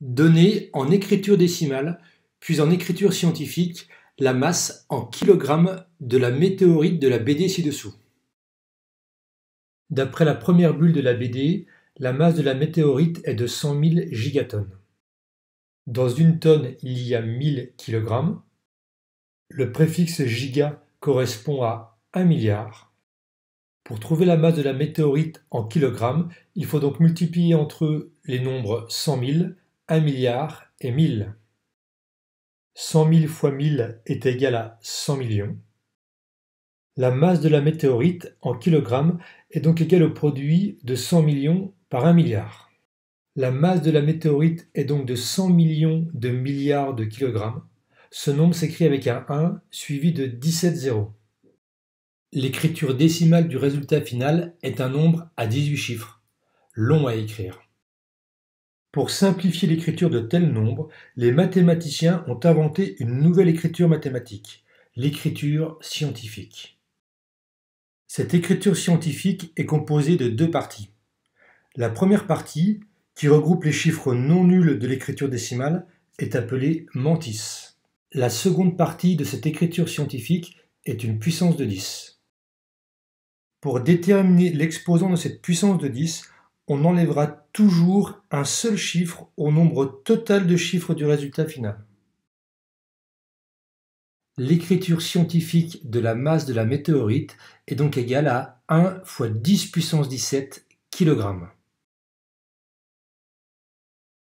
Donner en écriture décimale, puis en écriture scientifique, la masse en kilogrammes de la météorite de la BD ci-dessous. D'après la première bulle de la BD, la masse de la météorite est de 100 000 gigatonnes. Dans une tonne, il y a 1000 kg. Le préfixe giga correspond à 1 milliard. Pour trouver la masse de la météorite en kilogrammes, il faut donc multiplier entre eux les nombres 100 000, 1 milliard et 1000. 100 000 fois 1000 est égal à 100 millions. La masse de la météorite en kilogrammes est donc égale au produit de 100 millions par 1 milliard. La masse de la météorite est donc de 100 millions de milliards de kilogrammes. Ce nombre s'écrit avec un 1 suivi de 17 zéros. L'écriture décimale du résultat final est un nombre à 18 chiffres, long à écrire. Pour simplifier l'écriture de tels nombres, les mathématiciens ont inventé une nouvelle écriture mathématique, l'écriture scientifique. Cette écriture scientifique est composée de deux parties. La première partie, qui regroupe les chiffres non nuls de l'écriture décimale, est appelée mantis. La seconde partie de cette écriture scientifique est une puissance de 10. Pour déterminer l'exposant de cette puissance de 10, on enlèvera toujours un seul chiffre au nombre total de chiffres du résultat final. L'écriture scientifique de la masse de la météorite est donc égale à 1 fois 10 puissance 17 kg.